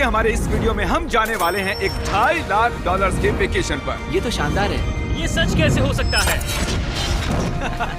क्योंकि हमारे इस वीडियो में हम जाने वाले हैं एक $2.5 लाख के वेकेशन पर। ये तो शानदार है। ये सच कैसे हो सकता है?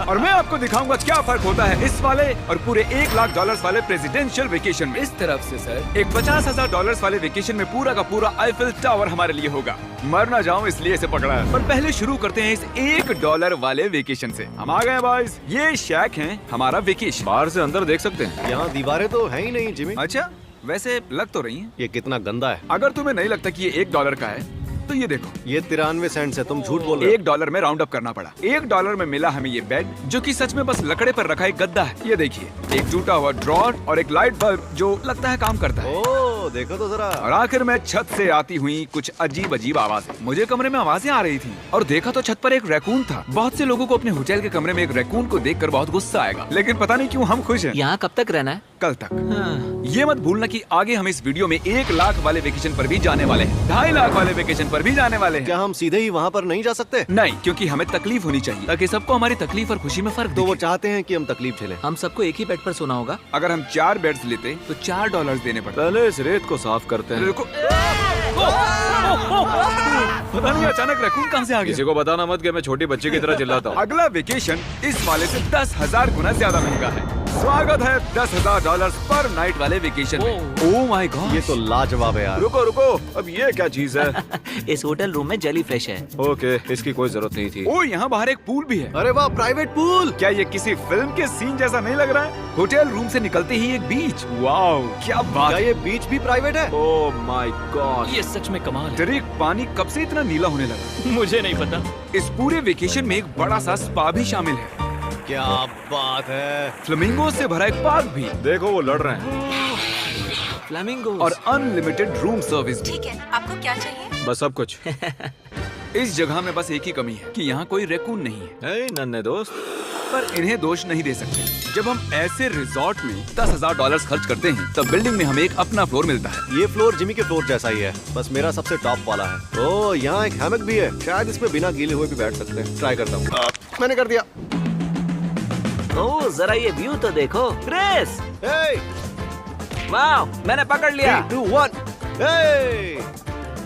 और मैं आपको दिखाऊंगा क्या फर्क होता है इस वाले और पूरे $1 लाख वाले प्रेसिडेंशियल वेकेशन में। इस तरफ से सर एक $50,000 वाले वेकेशन में पूरा का पूरा आईफिल टावर हमारे लिए होगा। मर ना जाऊं इसलिए इसे पकड़ा है। पर पहले शुरू करते हैं इस $1 वाले वेकेशन से। हम आ गए बॉयज। ये शैक है हमारा वेकेशन। बाहर से अंदर देख सकते हैं। यहाँ दीवारें तो है ही नहीं जिमी। अच्छा, वैसे लग तो रही हैं। ये कितना गंदा है। अगर तुम्हें नहीं लगता कि ये $1 का है तो ये देखो, ये 93 सेंट्स है। तुम झूठ बोल रहे हो। $1 में राउंड अप करना पड़ा। $1 में मिला हमें ये बेड, जो कि सच में बस लकड़े पर रखा एक गद्दा है। ये देखिए, एक टूटा हुआ ड्रॉर और एक लाइट बल्ब जो लगता है काम करता है। ओह, देखो तो जरा। और आखिर में छत से आती हुई कुछ अजीब अजीब आवाजें। मुझे कमरे में आवाजें आ रही थी और देखा तो छत पर एक रैकून था। बहुत से लोगों को अपने होटल के कमरे में एक रैकून को देखकर बहुत गुस्सा आएगा, लेकिन पता नहीं क्यों हम खुश हैं। यहाँ कब तक रहना है? कल तक। हाँ। ये मत भूलना कि आगे हम इस वीडियो में 1 लाख वाले वेकेशन पर भी जाने वाले हैं, 2.5 लाख वाले वेकेशन पर भी जाने वाले हैं। क्या हम सीधे ही वहाँ पर नहीं जा सकते? नहीं, क्योंकि हमें तकलीफ होनी चाहिए ताकि सबको हमारी तकलीफ और खुशी में फर्क तो वो दिखे। चाहते हैं कि हम तकलीफ झेलें। हम सबको एक ही बेड पर सोना होगा। अगर हम 4 बेड्स लेते तो $4 देने पड़ते। पहले इस रेत को साफ करते हैं। रुको। पता नहीं अचानक रैकून कहाँ से आ किसी गया। को बताना मत कि मैं छोटी बच्ची की तरह चिल्लाता हूँ। अगला वेकेशन इस वाले से 10,000 गुना ज्यादा महंगा है। स्वागत है $10,000 पर नाइट वाले वेकेशन में। ओह माय गॉड, ये तो लाजवाब है यार। रुको रुको, अब ये क्या चीज है? इस होटल रूम में जेली फ्रेश है। ओके, इसकी कोई जरूरत नहीं थी। ओह यहाँ बाहर एक पूल भी है। अरे वाह, प्राइवेट पूल। क्या ये किसी फिल्म के सीन जैसा नहीं लग रहा है? होटल रूम से निकलते ही एक बीच। वाओ, क्या बात क्या है। ये बीच भी प्राइवेट है? ओह माय गॉड, ये सच में कमाल है। डरेक, पानी कब से इतना नीला होने लगा? मुझे नहीं पता। इस पूरे वेकेशन में एक बड़ा सा स्पा भी शामिल है। क्या बात है। फ्लेमिंगो से भरा एक पार्क भी देखो वो लड़ रहे हैं। फ्लेमिंगो और अनलिमिटेड रूम सर्विस भी। ठीक है, आपको क्या चाहिए? बस सब कुछ। इस जगह में बस एक ही कमी है कि यहाँ कोई रैकून नहीं है। हे नन्हे दोस्त, पर इन्हें दोष नहीं दे सकते। जब हम ऐसे रिजॉर्ट में $10,000 खर्च करते हैं तब बिल्डिंग में हमें एक अपना फ्लोर मिलता है। ये फ्लोर जिमी के फ्लोर जैसा ही है, बस मेरा सबसे टॉप वाला है। ओह, यहाँ एक हैमक भी है। शायद इसमें बिना गीले हुए भी बैठ सकते हैं। ट्राई करता हूँ। मैंने कर दिया। ओह, जरा ये व्यू तो देखो। क्रिस, Hey, वाह, मैंने पकड़ लिया। 3, 2, 1. Hey!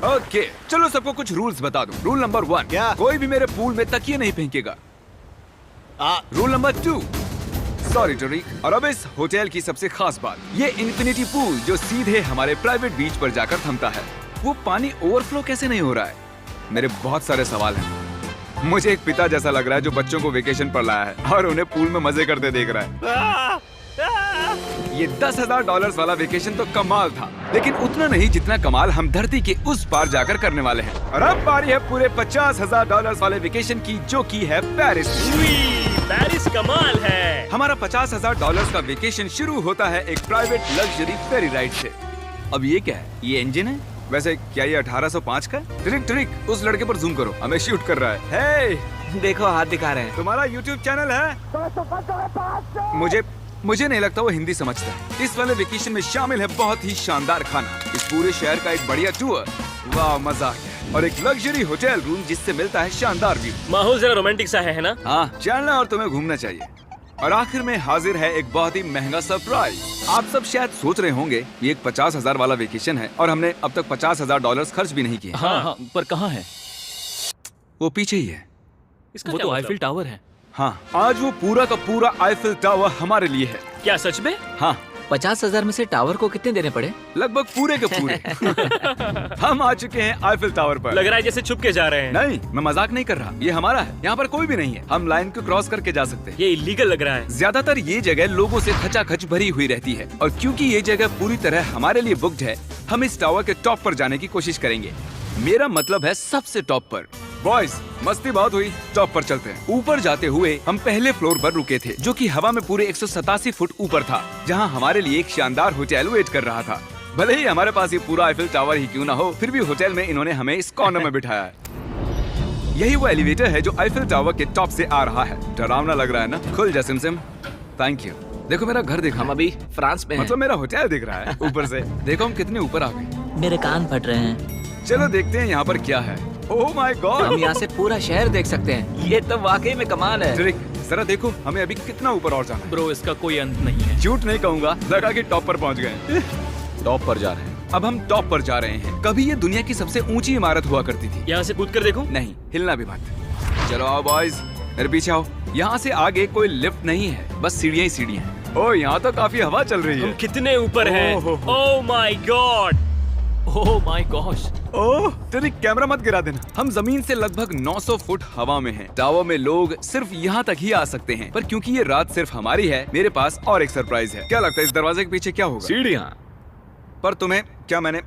ओके, चलो सबको कुछ रूल्स बता दूं। रूल नंबर 1, क्या? कोई भी मेरे पूल में तकिए नहीं फेंकेगा। रूल नंबर 2, सॉरी टरीक। और अब इस होटल की सबसे खास बात, ये इन्फिनिटी पूल जो सीधे हमारे प्राइवेट बीच पर जाकर थमता है। वो पानी ओवरफ्लो कैसे नहीं हो रहा है? मेरे बहुत सारे सवाल हैं। मुझे एक पिता जैसा लग रहा है जो बच्चों को वेकेशन पर लाया है और उन्हें पूल में मजे करते देख रहा है। ये $10,000 वाला वेकेशन तो कमाल था, लेकिन उतना नहीं जितना कमाल हम धरती के उस पार जाकर करने वाले हैं। और अब बारी है पूरे $50,000 वाले वेकेशन की, जो की है पेरिस। पेरिस कमाल है। हमारा $50,000 का वेकेशन शुरू होता है एक प्राइवेट लग्जरी फेरी राइड से। अब ये क्या है? ये इंजन है? वैसे क्या ये 1805 का है? ट्रिक ट्रिक, उस लड़के पर जूम करो, हमें शूट कर रहा है। हे, देखो हाथ दिखा रहे हैं। तुम्हारा YouTube चैनल है? मुझे नहीं लगता वो हिंदी समझता है। इस वाले वेकेशन में शामिल है बहुत ही शानदार खाना, इस पूरे शहर का एक बढ़िया टूर, वाह मजा आ गया, और एक लग्जरी होटल रूम जिससे मिलता है शानदार व्यू। माहौल जरा रोमांटिक सा है ना? हाँ, चलना और तुम्हें घूमना चाहिए। और आखिर में हाजिर है एक बहुत ही महंगा सरप्राइज। आप सब शायद सोच रहे होंगे ये एक 50,000 वाला वेकेशन है और हमने अब तक $50,000 खर्च भी नहीं किए। हाँ, पर कहाँ है? वो पीछे ही है। इसका वो क्या तो मतलब? आईफिल टावर है। हाँ, आज वो पूरा का पूरा आईफिल टावर हमारे लिए है। क्या सच में? हाँ, 50,000 में से टावर को कितने देने पड़े? लगभग पूरे के पूरे। हम आ चुके हैं आईफिल टावर पर। लग रहा है जैसे छुप के जा रहे हैं। नहीं, मैं मजाक नहीं कर रहा, ये हमारा है। यहाँ पर कोई भी नहीं है, हम लाइन को क्रॉस करके जा सकते हैं। ये इलीगल लग रहा है। ज्यादातर ये जगह लोगों से खचाखच भरी हुई रहती है, और क्योंकि ये जगह पूरी तरह हमारे लिए बुक्ड है, हम इस टावर के टॉप पर जाने की कोशिश करेंगे। मेरा मतलब है सबसे टॉप पर। बॉयज, मस्ती बहुत हुई, टॉप पर चलते हैं। ऊपर जाते हुए हम पहले फ्लोर पर रुके थे, जो कि हवा में पूरे 187 फुट ऊपर था, जहां हमारे लिए एक शानदार होटल वेट कर रहा था। भले ही हमारे पास ये पूरा आईफिल टावर ही क्यों ना हो, फिर भी होटल में इन्होंने हमें इस कॉर्नर में बिठाया है। यही वो एलिवेटर है जो आईफिल टावर के टॉप से आ रहा है। डरावना लग रहा है ना? खुल जा सिमसिम। Thank you. देखो मेरा घर दिख रहा हम है। अभी फ्रांस में हैं। मतलब मेरा होटल दिख रहा है ऊपर से। देखो हम कितने ऊपर आ गए। मेरे कान फट रहे हैं। चलो देखते हैं यहाँ पर क्या है। ओह माय हम गॉड, यहाँ से पूरा शहर देख सकते हैं। ये तो वाकई में कमाल है। ट्रिक, जरा देखो हमें अभी कितना ऊपर और जाना है। ब्रो, इसका कोई अंत नहीं है। झूठ नहीं कहूँगा, लगा कि टॉप पर पहुँच गए। टॉप पर जा रहे हैं। अब हम टॉप पर जा रहे हैं। कभी ये दुनिया की सबसे ऊंची इमारत हुआ करती थी। यहाँ से कूद कर देखो। नहीं, हिलना भी मत। चलो आओ बॉयज, मेरे पीछे आओ। यहाँ से आगे कोई लिफ्ट नहीं है, बस सीढ़ियाँ ही सीढ़ियाँ हैं। ओह, यहाँ तो काफी हवा चल रही हम है। कितने ऊपर हैं? Oh my God, oh my gosh. Oh, तेरी कैमरा मत गिरा देना। हम जमीन से लगभग 900 फुट हवा में हैं। टावर में लोग सिर्फ यहाँ तक ही आ सकते हैं, पर क्योंकि ये रात सिर्फ हमारी है, मेरे पास और एक सरप्राइज है। क्या लगता है इस दरवाजे के पीछे क्या होगा? सीढ़ियाँ। पर तुम्हें क्या मैंने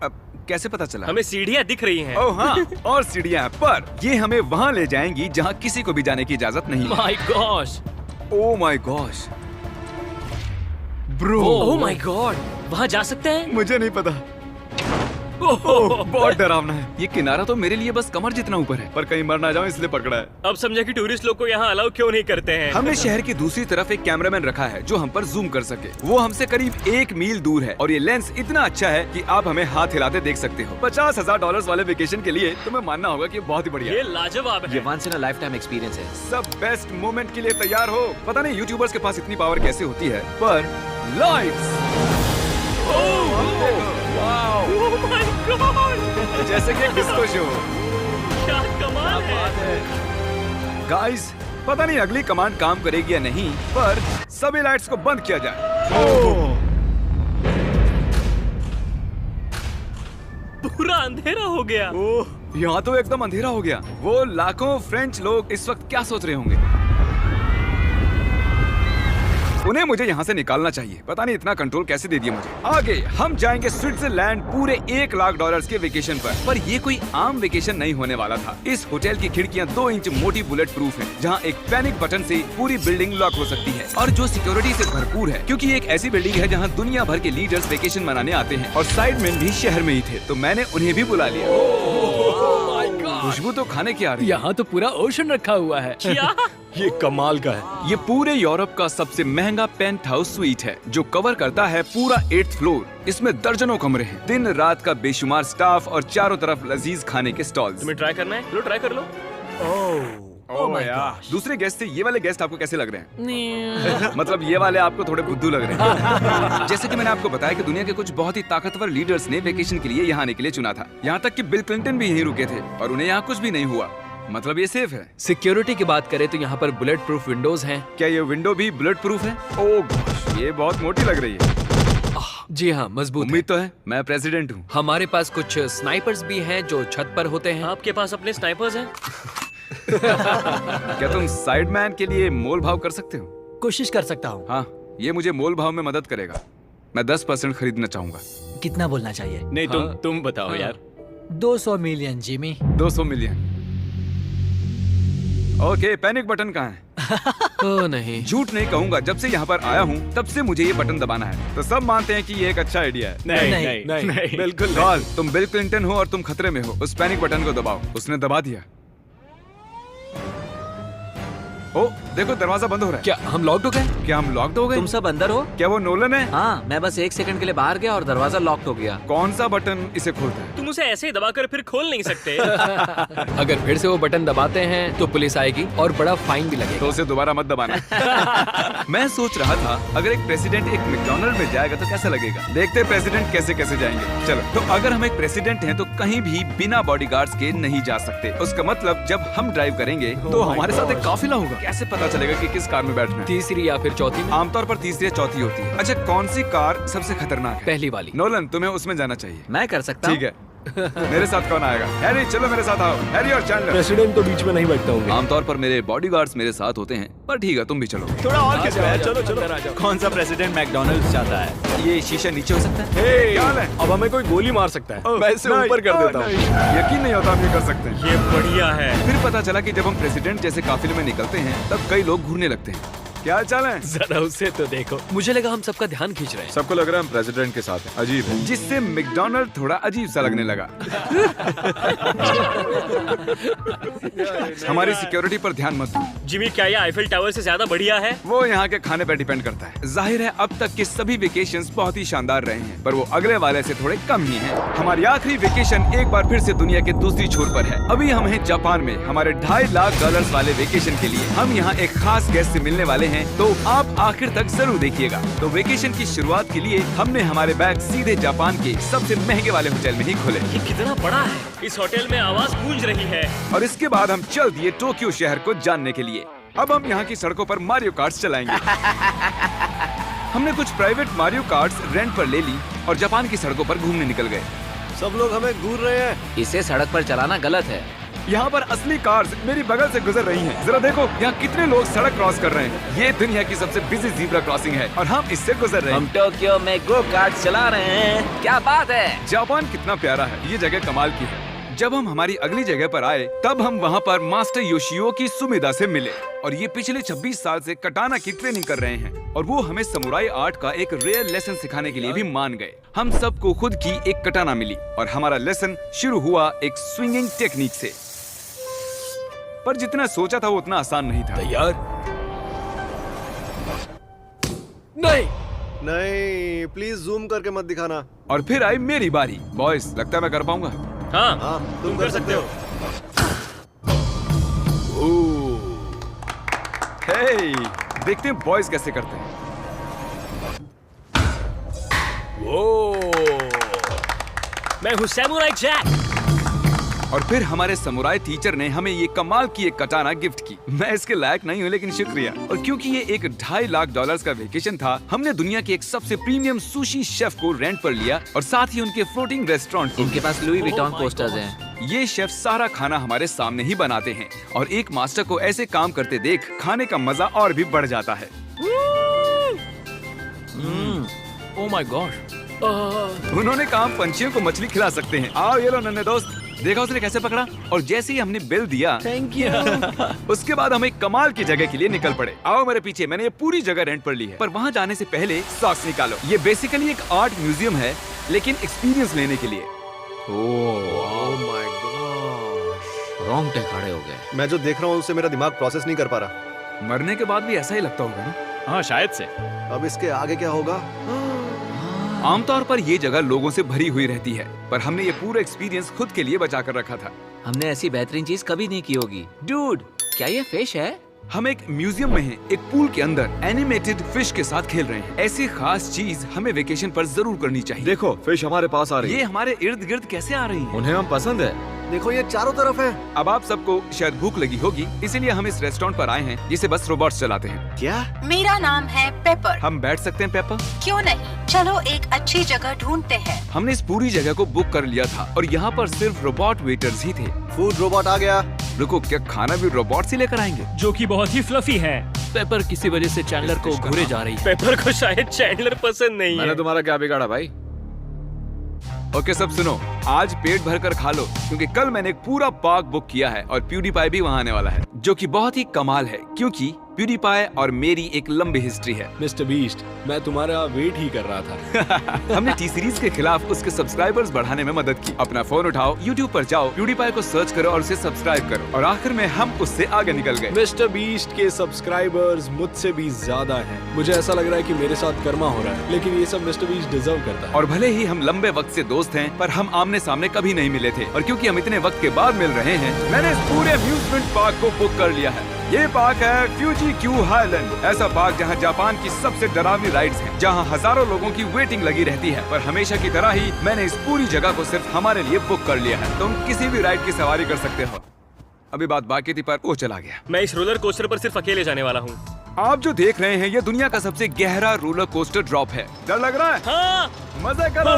कैसे पता चला? हमें सीढ़ियाँ दिख रही हैं। ओह हाँ, और सीढ़ियाँ हैं, पर ये हमें वहाँ ले जाएंगी जहाँ किसी को भी जाने की इजाजत नहीं है। My gosh. Oh my gosh bro, oh my God, वहाँ जा सकते हैं? मुझे नहीं पता। ओह, बहुत डरावना है। ये किनारा तो मेरे लिए बस कमर जितना ऊपर है, पर कहीं मर ना जाऊं इसलिए पकड़ा है। अब समझा कि टूरिस्ट लोग को यहाँ अलाउ क्यों नहीं करते हैं। हमने शहर की दूसरी तरफ एक कैमरामैन रखा है जो हम पर जूम कर सके। वो हमसे करीब 1 मील दूर है और ये लेंस इतना अच्छा है कि आप हमें हाथ हिलाते देख सकते हो। $50,000 वाले वेकेशन के लिए तुम्हें मानना होगा कि बहुत ही बढ़िया ये है। लाजवाब ये है। Once in a lifetime experience है। सब बेस्ट मोमेंट के लिए तैयार हो। पता नहीं यूट्यूबर्स के पास इतनी पावर कैसे होती है, पर लाइट्स ओह माय गॉड, जैसे कि डिस्को शो। क्या कमाल है। गाइस, पता नहीं अगली कमांड काम करेगी या नहीं, पर सभी लाइट्स को बंद किया जाए। पूरा अंधेरा हो गया। ओह, यहाँ तो एकदम अंधेरा हो गया। वो लाखों फ्रेंच लोग इस वक्त क्या सोच रहे होंगे? उन्हें मुझे यहाँ से निकालना चाहिए। पता नहीं इतना कंट्रोल कैसे दे दिया मुझे। आगे हम जाएंगे स्विट्जरलैंड पूरे $1 लाख के वेकेशन पर ये कोई आम वेकेशन नहीं होने वाला था। इस होटल की खिड़कियाँ 2 इंच मोटी बुलेट प्रूफ है, जहाँ एक पैनिक बटन से पूरी बिल्डिंग लॉक हो सकती है, और जो सिक्योरिटी से भरपूर है, क्योंकि ये एक ऐसी बिल्डिंग है जहाँ दुनिया भर के लीडर्स वेकेशन मनाने आते हैं। और साइडमैन भी शहर में ही थे, तो मैंने उन्हें भी बुला लिया। खुशबू तो खाने की आ रही है। यहाँ तो पूरा ओशन रखा हुआ है। क्या? ये कमाल का है। ये पूरे यूरोप का सबसे महंगा पेंट हाउस स्वीट है, जो कवर करता है पूरा 8th फ्लोर। इसमें दर्जनों कमरे हैं, दिन रात का बेशुमार स्टाफ और चारों तरफ लजीज खाने के स्टॉल्स। तुम्हें ट्राई करना है? लो ट्राई कर लो। ओह यार, दूसरे गेस्ट से ये वाले गेस्ट आपको कैसे लग रहे हैं? मतलब ये वाले आपको थोड़े बुद्धू लग रहे हैं। जैसे कि मैंने आपको बताया कि दुनिया के कुछ बहुत ही ताकतवर लीडर्स ने वेकेशन के लिए यहाँ आने के लिए चुना था। यहाँ तक कि बिल क्लिंटन भी यहीं रुके थे और उन्हें यहाँ कुछ भी नहीं हुआ। मतलब ये सेफ है। सिक्योरिटी की बात करें तो यहाँ पर बुलेट प्रूफ विंडोज हैं। क्या ये विंडो भी बुलेट प्रूफ है? ओह गॉश, ये बहुत मोटी लग रही है। जी हाँ, मजबूत है। उम्मीद तो है, मैं प्रेसिडेंट हूँ। हमारे पास कुछ स्नाइपर्स भी हैं जो छत पर होते हैं। आपके पास अपने स्नाइपर्स हैं? क्या तुम साइडमैन के लिए मोल भाव कर सकते हो? कोशिश कर सकता हूँ। हाँ, ये मुझे मोल भाव में मदद करेगा। मैं 10% खरीदना चाहूंगा। कितना बोलना चाहिए? नहीं, हाँ। तुम बताओ यार। 200 million Jimmy. 200 million. Okay, panic button कहाँ है? ओ नहीं, झूठ नहीं कहूंगा, जब से यहाँ पर आया हूँ तब से मुझे ये बटन दबाना है। तो सब मानते हैं कि ये एक अच्छा आइडिया है। नहीं, बिल्कुल गॉल, तुम बिल क्लिंटन हो और तुम खतरे में हो। उस पैनिक बटन को दबाओ। उसने दबा दिया। ओ, देखो दरवाजा बंद हो रहा है। क्या हम लॉक्ड हो गए? क्या हम लॉक्ड हो गए? तुम सब अंदर हो? क्या वो नोलन है? हाँ, मैं बस 1 सेकंड के लिए बाहर गया और दरवाजा लॉक हो गया। कौन सा बटन इसे खोलता है? तुम उसे ऐसे ही दबाकर फिर खोल नहीं सकते। अगर फिर से वो बटन दबाते हैं तो पुलिस आएगी और बड़ा फाइन भी लगेगा। तो उसे दोबारा मत दबाना। मैं सोच रहा था अगर एक प्रेसिडेंट एक मैकडॉनल्ड में जाएगा तो कैसा लगेगा। देखते हैं प्रेसिडेंट कैसे कैसे जाएंगे। चलो, तो अगर हम एक प्रेसिडेंट हैं तो कहीं भी बिना बॉडीगार्ड्स के नहीं जा सकते। उसका मतलब जब हम ड्राइव करेंगे तो हमारे साथ एक काफिला होगा। कैसे पता चलेगा कि किस कार में बैठना है? तीसरी या फिर चौथी में? आमतौर पर तीसरी या चौथी होती है। अच्छा, कौन सी कार सबसे खतरनाक है? पहली वाली। नोलन, तुम्हें उसमें जाना चाहिए। मैं कर सकता ठीक है। मेरे साथ कौन आएगा? हैरी, चलो मेरे साथ आओ। हैरी और चैंडलर। प्रेसिडेंट तो बीच में नहीं बैठता होंगे। आमतौर पर मेरे बॉडीगार्ड्स मेरे साथ होते हैं, पर ठीक है, तुम भी चलो। थोड़ा और खिंच रहा है। चलो चलो। कौन सा प्रेसिडेंट मैकडॉनल्ड्स चाहता है? ये शीशा नीचे हो सकता है? हे, क्या हाल है? अब हमें कोई गोली मार सकता है। मैं इसे ऊपर कर देता हूँ। यकीन नहीं होता हम ये कर सकते हैं। ये बढ़िया है। फिर पता चला कि जब हम प्रेसिडेंट जैसे काफिले में निकलते हैं तब कई लोग घूरने लगते हैं। क्या हाल चाल है? जरा उसे तो देखो। मुझे लगा हम सबका ध्यान खींच रहे हैं। सबको लग रहा है हम प्रेसिडेंट के साथ हैं। अजीब है। जिससे मैकडॉनल्ड थोड़ा अजीब सा लगने लगा। हमारी सिक्योरिटी पर ध्यान मत दो। जिमी, क्या ये आईफिल टावर से ज्यादा बढ़िया है? वो यहाँ के खाने पर डिपेंड करता है। जाहिर है अब तक के सभी वेकेशंस बहुत ही शानदार रहे हैं, पर वो अगले वाले से थोड़े कम ही हैं। हमारी आखिरी वेकेशन एक बार फिर से दुनिया के दूसरी छोर पर है। अभी हम हैं जापान में, हमारे $2.5 लाख वाले वेकेशन के लिए। हम यहाँ एक खास गेस्ट से मिलने वाले हैं हैं तो आप आखिर तक जरूर देखिएगा। तो वेकेशन की शुरुआत के लिए हमने हमारे बैग सीधे जापान के सबसे महंगे वाले होटल में ही खोले ये कितना बड़ा है। इस होटल में आवाज गूंज रही है। और इसके बाद हम चल दिए टोक्यो शहर को जानने के लिए। अब हम यहाँ की सड़कों पर मारियो कार्ट्स चलाएंगे। हमने कुछ प्राइवेट मारियो कार्ट्स रेंट पर ले ली और जापान की सड़कों पर घूमने निकल गए। सब लोग हमें घूर रहे हैं। इसे सड़क पर चलाना गलत है। यहाँ पर असली कार्स मेरी बगल से गुजर रही हैं। जरा देखो यहाँ कितने लोग सड़क क्रॉस कर रहे हैं। ये दुनिया की सबसे बिजी ज़ीब्रा क्रॉसिंग है और हम इससे गुजर रहे हैं। हम टोक्यो में गो कार्ट चला रहे हैं। क्या बात है। जापान कितना प्यारा है। ये जगह कमाल की है। जब हम हमारी अगली जगह पर आए तब हम वहाँ पर मास्टर योशियो की सुमेदा से मिले और ये पिछले 26 साल से कटाना की ट्रेनिंग कर रहे हैं और वो हमें समुराई आर्ट का एक रेयर लेसन सिखाने के लिए भी मान गए। हम सबको खुद की एक कटाना मिली और हमारा लेसन शुरू हुआ एक स्विंगिंग टेक्निक से। पर जितना सोचा था वो उतना आसान नहीं था। तैयार? नहीं, प्लीज जूम करके मत दिखाना। और फिर आई मेरी बारी। बॉयज, लगता है मैं कर पाऊंगा। हाँ, तुम कर सकते हो। हे, देखते हैं बॉयज कैसे करते हैं। मैं हूँ सैमुराई जैक। और फिर हमारे समुराई टीचर ने हमें ये कमाल की एक कटाना गिफ्ट की। मैं इसके लायक नहीं हूँ लेकिन शुक्रिया। और क्योंकि ये एक $2.5 लाख का वेकेशन था, हमने दुनिया के एक सबसे प्रीमियम सुशी शेफ को रेंट पर लिया और साथ ही उनके फ्लोटिंग रेस्टोरेंट। इनके पास लुई विटॉन पोस्टर्स हैं। ये शेफ सारा खाना हमारे सामने ही बनाते हैं और एक मास्टर को ऐसे काम करते देख खाने का मजा और भी बढ़ जाता है। ओह माय गॉड। उन्होंने कहा पंछियों को मछली खिला सकते हैं। आओ ये लो नन्हे दोस्त। देखा उसने कैसे पकड़ा। और जैसे ही हमने बिल दिया, थैंक यू। उसके बाद हम एक कमाल की जगह के लिए निकल पड़े। आओ मेरे पीछे। मैंने ये पूरी जगह रेंट पर ली है। पर वहाँ जाने से पहले सॉक्स निकालो। ये बेसिकली एक आर्ट म्यूजियम है लेकिन एक्सपीरियंस लेने के लिए। ओह माय गॉड, रोंगटे खड़े हो गए। मैं जो देख रहा हूँ उससे मेरा दिमाग प्रोसेस नहीं कर पा रहा। मरने के बाद भी ऐसा ही लगता होगा ना। हाँ, शायद से। अब इसके आगे क्या होगा? आमतौर पर ये जगह लोगों से भरी हुई रहती है, पर हमने ये पूरा एक्सपीरियंस खुद के लिए बचा कर रखा था। हमने ऐसी बेहतरीन चीज कभी नहीं की होगी। डूड, क्या ये फिश है? हम एक म्यूजियम में हैं, एक पूल के अंदर एनिमेटेड फिश के साथ खेल रहे हैं। ऐसी खास चीज हमें वेकेशन पर जरूर करनी चाहिए। देखो, फिश हमारे पास आ रही ये है। हमारे इर्द गिर्द कैसे आ रही हैं? उन्हें हम पसंद है। देखो ये चारों तरफ है। अब आप सबको शायद भूख लगी होगी, इसीलिए हम इस रेस्टोरेंट पर आए हैं जिसे बस रोबोट्स चलाते हैं। क्या? मेरा नाम है पेपर। हम बैठ सकते हैं पेपर? क्यों नहीं, चलो एक अच्छी जगह ढूंढते हैं। हमने इस पूरी जगह को बुक कर लिया था और यहाँ पर सिर्फ रोबोट वेटर्स ही थे। फूड रोबोट आ गया। रुको, क्या खाना भी रोबोट से लेकर आएंगे? जो कि बहुत ही फ्लफी है। पेपर किसी वजह से चैंडलर को घूरे जा रही है। पेपर को शायद चैंडलर पसंद नहीं मैंने है। तुम्हारा क्या बिगाड़ा भाई? ओके सब सुनो, आज पेट भर कर खा लो क्योंकि कल मैंने एक पूरा पार्क बुक किया है और प्यूडीपाई भी वहाँ आने वाला है, जो कि बहुत ही कमाल है क्योंकि प्यूडीपाई और मेरी एक लंबी हिस्ट्री है। मिस्टर बीस्ट, मैं तुम्हारा वेट ही कर रहा था। हमने टी सीरीज के खिलाफ उसके सब्सक्राइबर्स बढ़ाने में मदद की। अपना फोन उठाओ, YouTube पर जाओ, प्यूडीपाई को सर्च करो और उसे सब्सक्राइब करो और आखिर में हम उससे आगे निकल गए। मिस्टर बीस्ट के सब्सक्राइबर्स मुझसे भी ज्यादा हैं। मुझे ऐसा लग रहा है कि मेरे साथ कर्मा हो रहा है, लेकिन ये सब मिस्टर बीस्ट डिजर्व करता है। और भले ही हम लंबे वक्त से दोस्त हैं, पर हम आमने सामने कभी नहीं मिले थे और क्योंकि हम इतने वक्त के बाद मिल रहे हैं, मैंने इस पूरे अम्यूजमेंट पार्क को बुक कर लिया है। ये पार्क है फ्यूजी क्यू हाईलैंड, ऐसा पार्क जहाँ जापान की सबसे डरावनी राइड्स हैं, जहाँ हजारों लोगों की वेटिंग लगी रहती है। पर हमेशा की तरह ही मैंने इस पूरी जगह को सिर्फ हमारे लिए बुक कर लिया है। तुम किसी भी राइड की सवारी कर सकते हो। अभी बात बाकी थी पर वो चला गया। मैं इस रोलर कोस्टर पर सिर्फ अकेले जाने वाला हूँ। आप जो देख रहे हैं ये दुनिया का सबसे गहरा रोलर कोस्टर ड्रॉप है। डर लग रहा है? हाँ। मजे करो।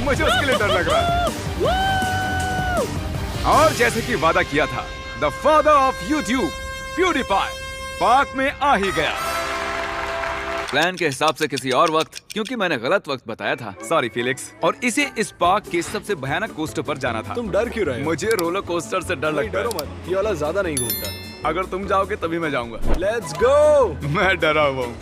मुझे उसके लिए डर लग रहा है। और जैसे कि वादा किया था, the father of YouTube PewDiePie park में आ ही गया। प्लान के हिसाब से किसी और वक्त, क्योंकि मैंने गलत वक्त बताया था, सॉरी फिलिक्स। और इसे इस पार्क के सबसे भयानक कोस्टर पर जाना था। तुम डर क्यों रहे हो? मुझे रोलर कोस्टर से डर लगता डरो है। मत, ये वाला ज्यादा नहीं घूमता। अगर तुम जाओगे तभी मैं जाऊंगा। Let's go. मैं डरा हुआ हूँ।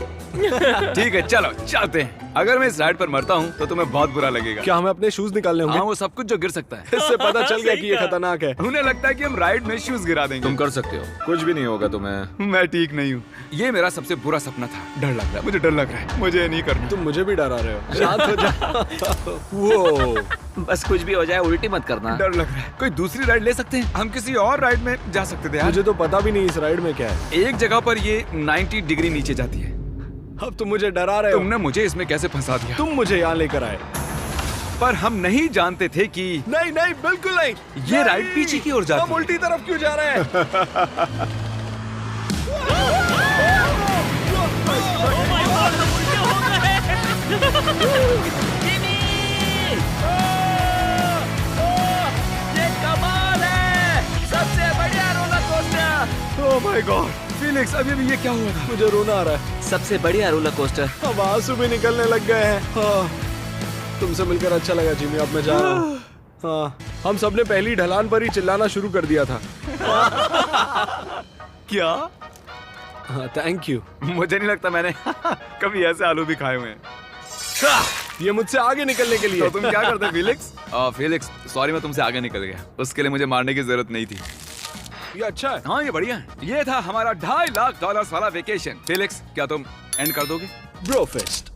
ठीक है चलो चलते हैं। अगर मैं इस राइड पर मरता हूँ तो तुम्हें बहुत बुरा लगेगा। क्या हमें अपने शूज निकालने हाँ, होंगे? वो सब कुछ जो गिर सकता है। इससे पता चल गया कि ये खतरनाक है। उन्हें लगता है कि हम राइड में शूज गिरा देंगे। तुम कर सकते हो, कुछ भी नहीं होगा तुम्हें। मैं ठीक नहीं हूँ। ये मेरा सबसे बुरा सपना था। डर लग रहा है, मुझे डर लग रहा है। मुझे ये नहीं करना। तुम मुझे भी डरा रहे हो। शांत हो जा। वो बस कुछ भी हो जाए उल्टी मत करना। डर लग रहा है। कोई दूसरी राइड ले सकते हैं? हम किसी और राइड में जा सकते थे यार। मुझे तो पता भी नहीं इस राइड में क्या है। एक जगह पर ये 90 डिग्री नीचे जाती है। अब तुम मुझे डरा रहे हो। तुमने मुझे इसमें कैसे फंसा दिया? तुम मुझे यहाँ लेकर आए। पर हम नहीं जानते थे कि नहीं नहीं बिल्कुल नहीं। ये राइड पीछे की ओर जाती हम है। उल्टी तरफ क्यों जा रहे हैं? ओह माय गॉड फिलिक्स, अभी ये क्या हुआ था? मुझे रोना आ रहा है। सबसे बढ़िया रोलर कोस्टर। अब आंसू भी निकलने लग गए हैं। हाँ, तुमसे मिलकर अच्छा लगा जिमी। अब मैं जा रहा हूँ। हाँ, हम सबने पहली ढलान पर ही चिल्लाना शुरू कर दिया था। क्या? हाँ, थैंक यू। मुझे नहीं लगता मैंने कभी ऐसे आलू भी खाए हुए हैं। ये मुझसे आगे निकलने के लिए। तो तुम क्या करते फिलिक्स? फिलिक्स सॉरी, मैं तुमसे आगे निकल गया। उसके लिए मुझे मारने की जरूरत नहीं थी। ये अच्छा है। हाँ ये बढ़िया है। ये था हमारा $2.5 लाख वाला वेकेशन। फिलिक्स क्या तुम एंड कर दोगे? Bro fest.